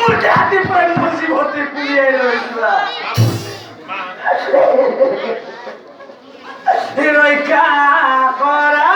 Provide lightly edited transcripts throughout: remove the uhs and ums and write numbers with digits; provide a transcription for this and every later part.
মুখে হাতে পড়ে মুসিবতে কুলিয়ে রইছিলা রইকা করা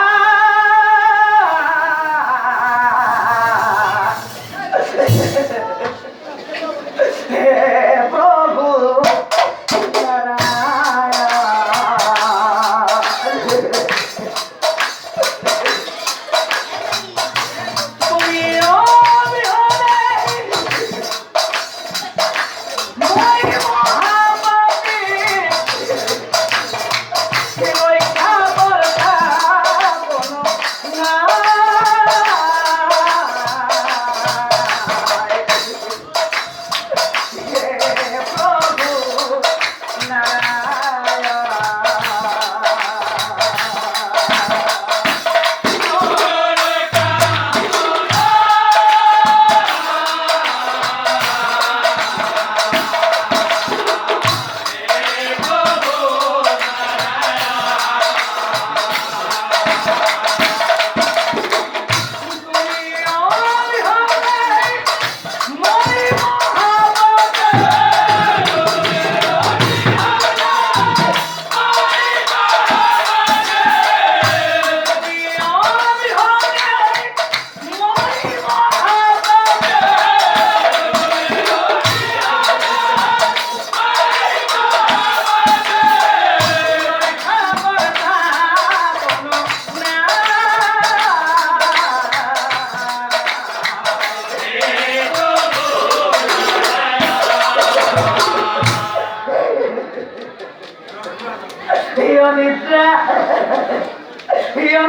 নিদ্রা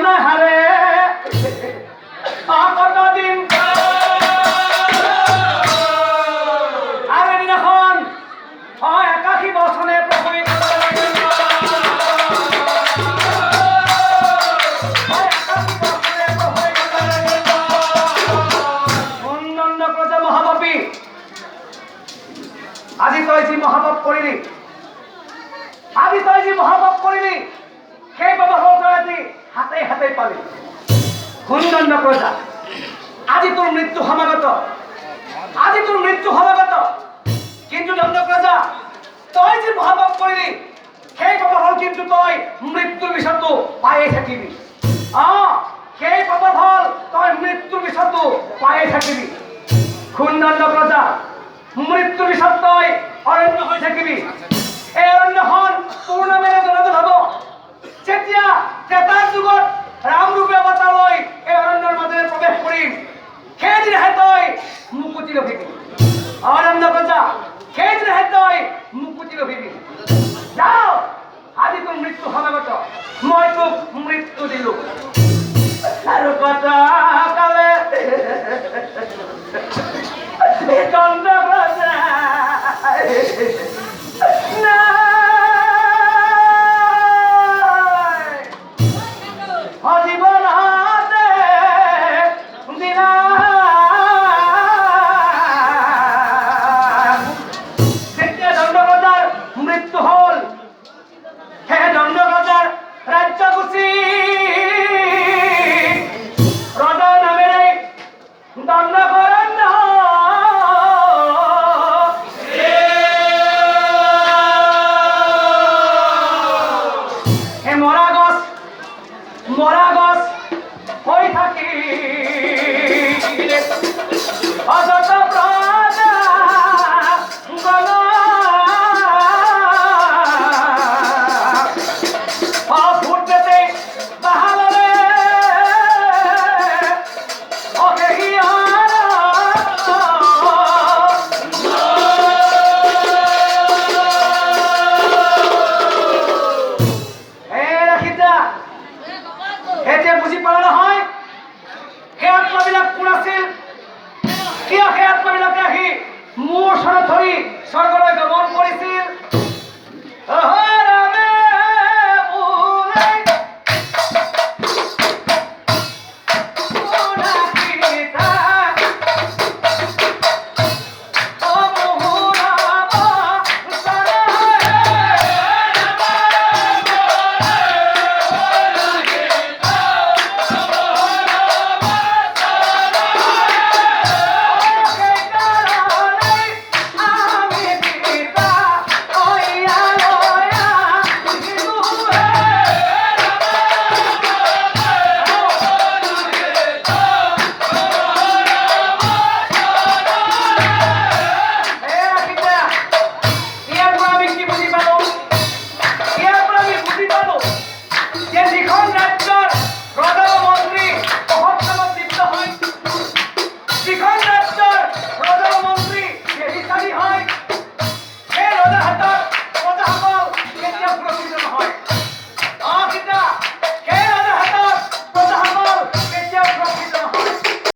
না হারে কতদিন আরে এখন একাশী বছরে অন্যান্য প্রজা মহাপাপী আজি তই যি মহাপাপ কৰিলি আজি তই যি মহাপাপ কৰিলি সেই বাবা হল তই আজি হাতে হাতে পালি সুন্দণ্ড প্ৰজা আজি তোৰ মৃত্যু সমাগত আজি তোৰ মৃত্যু সমাগত কিন্তু দণ্ড প্ৰজা তই যি মহাপাপ কৰিলি সেই বাবা হল কিন্তু তই মৃত্যুৰ পিছতো পায়ে থাকিবি সেই বাবা হল তই মৃত্যুৰ পিছতো পায়ে থাকিবি সুন্দণ্ড প্ৰজা মৃত্যুৰ পিছত তই অৰণ্য হৈ থাকিবি এই অৰণ্যখন তোৰ নামেৰে জনাজাত হ'ব যেতিয়া ত্ৰেতাৰ যুগত ৰামৰূপে অৱতাৰ লৈ এই অৰণ্যৰ মাজেৰে প্ৰৱেশ কৰিম সেইদিনাহে তই মুকুতি লভিবি অৰণ্য প্ৰজা সেইদিনাহে তই মুকুতি লভিবি যাও আজি তোৰ মৃত্যু সমাগত মই তোক মৃত্যু দিলো আৰু কথা কালে দণ্ড প্ৰজা মৃত্যু হল হে দণ্ড ৰজাৰ ৰাজ্যগুচি ৰজা নামেৰে দণ্ড কৰণ্য হে মৰা গছ হৈ থাকি অযত প্ৰজা বুজি পালা নহয় সেই আত্মাবিলাক কোন আছিল কিয় সেই আত্মাবিলাকে আহি মোৰ ওচৰত ধৰি স্বৰ্গৰ